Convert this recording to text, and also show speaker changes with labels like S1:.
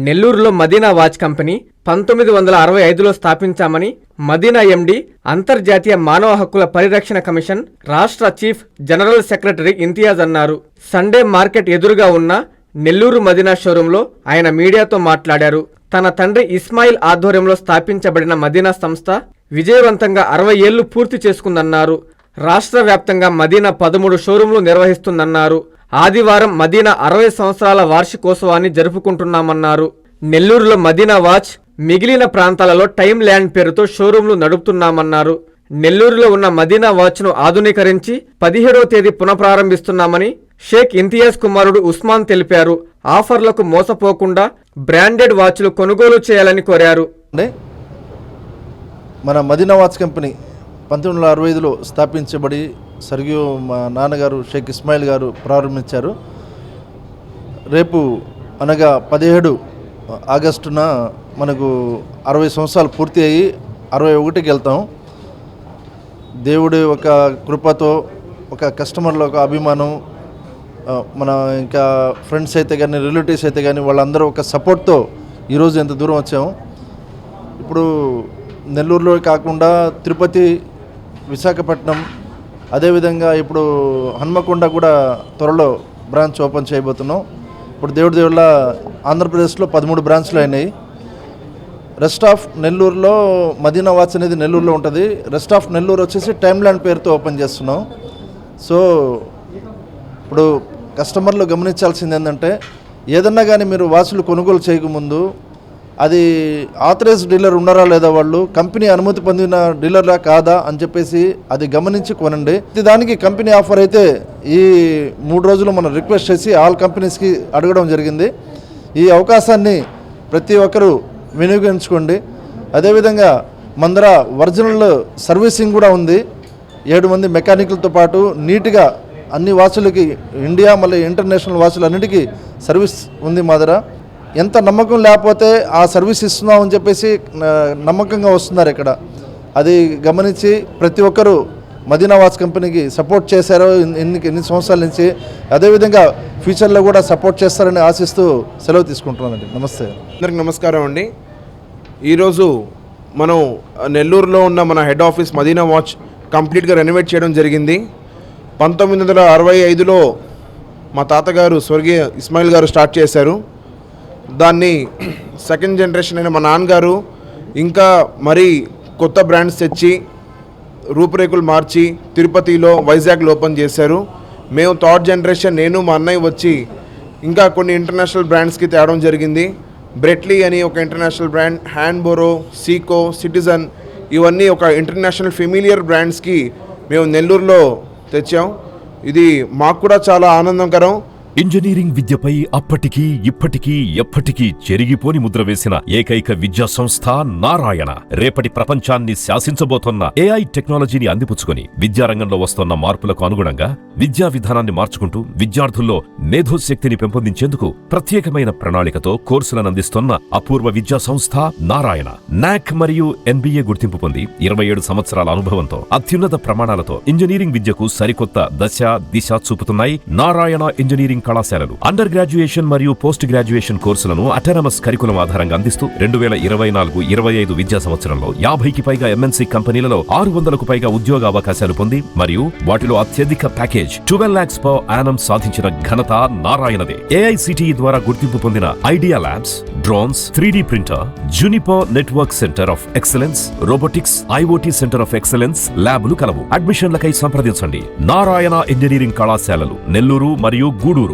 S1: నెల్లూరులో Madina watch company 1965లో స్థాపించామని మదీనా ఎండీ, అంతర్జాతీయ మానవ హక్కుల పరిరక్షణ కమిషన్ రాష్ట్ర చీఫ్ జనరల్ సెక్రటరీ ఇంతియాజ్ అన్నారు. సండే మార్కెట్ ఎదురుగా ఉన్న నెల్లూరు మదీనా షోరూంలో ఆయన మీడియాతో మాట్లాడారు. తన తండ్రి ఇస్మాయిల్ ఆధ్వర్యంలో స్థాపించబడిన మదీనా సంస్థ విజయవంతంగా 60 ఏళ్లు పూర్తి చేసుకుందన్నారు. రాష్ట్ర వ్యాప్తంగా మదీనా 13 షోరూంలు నిర్వహిస్తుందన్నారు. ఆదివారం మదీనా 60 సంవత్సరాల వార్షికోత్సవాన్ని జరుపుకుంటున్నామన్నారు. నెల్లూరులో మదీనా వాచ్, మిగిలిన ప్రాంతాలలో టైమ్ ల్యాండ్ పేరుతో షోరూంలు నడుపుతున్నామన్నారు. నెల్లూరులో ఉన్న మదీనా వాచ్ను ఆధునీకరించి 17వ తేదీ పునఃప్రారంభిస్తున్నామని షేక్ ఇంతియాజ్ కుమారుడు ఉస్మాన్ తెలిపారు. ఆఫర్లకు మోసపోకుండా బ్రాండెడ్ వాచ్లు కొనుగోలు చేయాలని కోరారు.
S2: మన మదీనా వాచ్ కంపెనీ 1965లో స్థాపించబడి స్వర్గీయ మా నాన్నగారు షేక్ ఇస్మాయిల్ గారు ప్రారంభించారు. రేపు అనగా 17 ఆగస్టున మనకు 60 సంవత్సరాలు పూర్తి అయ్యి 61కి వెళ్తాం. దేవుడి ఒక కృపతో, ఒక కస్టమర్ల ఒక అభిమానం, మన ఇంకా ఫ్రెండ్స్ అయితే కానీ, రిలేటివ్స్ అయితే కానీ, వాళ్ళందరూ ఒక సపోర్ట్తో ఈరోజు ఎంత దూరం వచ్చాము. ఇప్పుడు నెల్లూరులో కాకుండా తిరుపతి, విశాఖపట్నం, అదేవిధంగా ఇప్పుడు హన్మకొండ కూడా త్వరలో బ్రాంచ్ ఓపెన్ చేయబోతున్నాం. ఇప్పుడు దేవుడి దేవుళ్ళ ఆంధ్రప్రదేశ్లో 13 బ్రాంచ్లు అయినాయి. రెస్ట్ ఆఫ్ నెల్లూరులో మదీనా వాచ్ అనేది నెల్లూరులో ఉంటుంది. రెస్ట్ ఆఫ్ నెల్లూరు వచ్చేసి టైమ్ ల్యాండ్ పేరుతో ఓపెన్ చేస్తున్నాం. సో ఇప్పుడు కస్టమర్లు గమనించాల్సింది ఏంటంటే, ఏదన్నా కానీ మీరు వాచ్లు కొనుగోలు చేయకముందు అది ఆథరైజ్ డీలర్ ఉన్నారా లేదా, వాళ్ళు కంపెనీ అనుమతి పొందిన డీలర్లా కాదా అని చెప్పేసి అది గమనించి కొనండి. దానికి కంపెనీ ఆఫర్ అయితే ఈ 3 రోజులు మనం రిక్వెస్ట్ చేసి ఆల్ కంపెనీస్కి అడగడం జరిగింది. ఈ అవకాశాన్ని ప్రతి ఒక్కరూ వినియోగించుకోండి. అదేవిధంగా మందర ఒరిజినల్ సర్వీసింగ్ కూడా ఉంది. 7 మంది మెకానికల్తో పాటు నీట్గా అన్ని వాచులకి, ఇండియా మళ్ళీ ఇంటర్నేషనల్ వాచులు అన్నిటికీ సర్వీస్ ఉంది మా దగ్గర. ఎంత నమ్మకం లేకపోతే ఆ సర్వీస్ ఇస్తున్నామని చెప్పేసి నమ్మకంగా వస్తున్నారు ఇక్కడ. అది గమనించి ప్రతి ఒక్కరూ మదీనా వాచ్ కంపెనీకి సపోర్ట్ చేశారు ఎన్ని సంవత్సరాల నుంచి. అదేవిధంగా ఫ్యూచర్లో కూడా సపోర్ట్ చేస్తారని ఆశిస్తూ సెలవు తీసుకుంటున్నానండి. నమస్తే.
S3: అందరికి నమస్కారం అండి. ఈరోజు మనం నెల్లూరులో ఉన్న మన హెడ్ ఆఫీస్ మదీనా వాచ్ కంప్లీట్గా రెనోవేట్ చేయడం జరిగింది. 1965లో మా తాతగారు స్వర్గీయ ఇస్మాయిల్ గారు స్టార్ట్ చేశారు. దాన్ని సెకండ్ జనరేషన్ అయిన మా నాన్నగారు ఇంకా మరీ కొత్త బ్రాండ్స్ తెచ్చి రూపురేఖలు మార్చి తిరుపతిలో, వైజాగ్లో ఓపెన్ చేశారు. మేము థర్డ్ జనరేషన్, నేను మా అన్నయ్య వచ్చి ఇంకా కొన్ని ఇంటర్నేషనల్ బ్రాండ్స్కి తేవడం జరిగింది. బ్రెట్లీ అని ఒక ఇంటర్నేషనల్ బ్రాండ్, హ్యాండ్బోరో, సీకో, సిటిజన్, ఇవన్నీ ఒక ఇంటర్నేషనల్ ఫెమిలియర్ బ్రాండ్స్కి మేము నెల్లూరులో తెచ్చాం. ఇది మాకు కూడా చాలా ఆనందకరం.
S4: ఇంజనీరింగ్ విద్యపై అప్పటికీ ఇప్పటికీ ఎప్పటికీ చెరిగిపోని ముద్ర వేసిన ఏకైక విద్యా సంస్థ నారాయణ. రేపటి ప్రపంచాన్ని శాసించబోతోన్న ఏఐ టెక్నాలజీని అందిపుచ్చుకొని విద్యారంగంలో వస్తున్న మార్పులకు అనుగుణంగా విద్యా విధానాన్ని మార్చుకుంటూ విద్యార్థుల్లో మేధోశక్తిని పెంపొందించేందుకు ప్రత్యేకమైన ప్రణాళికతో కోర్సులను అందిస్తున్న అపూర్వ విద్యా సంస్థ నారాయణ. నాక్ మరియు NBA గుర్తింపు పొంది 27 సంవత్సరాల అనుభవంతో అత్యున్నత ప్రమాణాలతో ఇంజనీరింగ్ విద్యకు సరికొత్త దశ దిశ చూపుతున్నాయి నారాయణ ఇంజనీరింగ్ కళాశాలలు. అండర్ గ్రాడ్యుయేషన్ మరియు పోస్ట్ గ్రాడ్యుయేషన్ కోర్సులను అటానమస్ కరికులం ఆధారంగా అందిస్తూ 2024-25 విద్యా సంవత్సరంలో 50కి పైగా MNC కంపెనీలలో 600కు పైగా ఉద్యోగ అవకాశాలు పొంది మరియు వాటిలో అత్యధిక ప్యాకేజ్ 12 lakhs per annum సాధించిన ఘనత నారాయణదే. AICTE ద్వారా గుర్తింపు పొందిన idea labs, drones, 3D printer, Juniper network centre of excellence, robotics, IoT centre of excellence ల్యాబులు కలవు. అడ్మిషన్లకై సంప్రదించండి. నారాయణ ఇంజనీరింగ్ కళాశాలలు నెల్లూరు మరియు గూడూరు.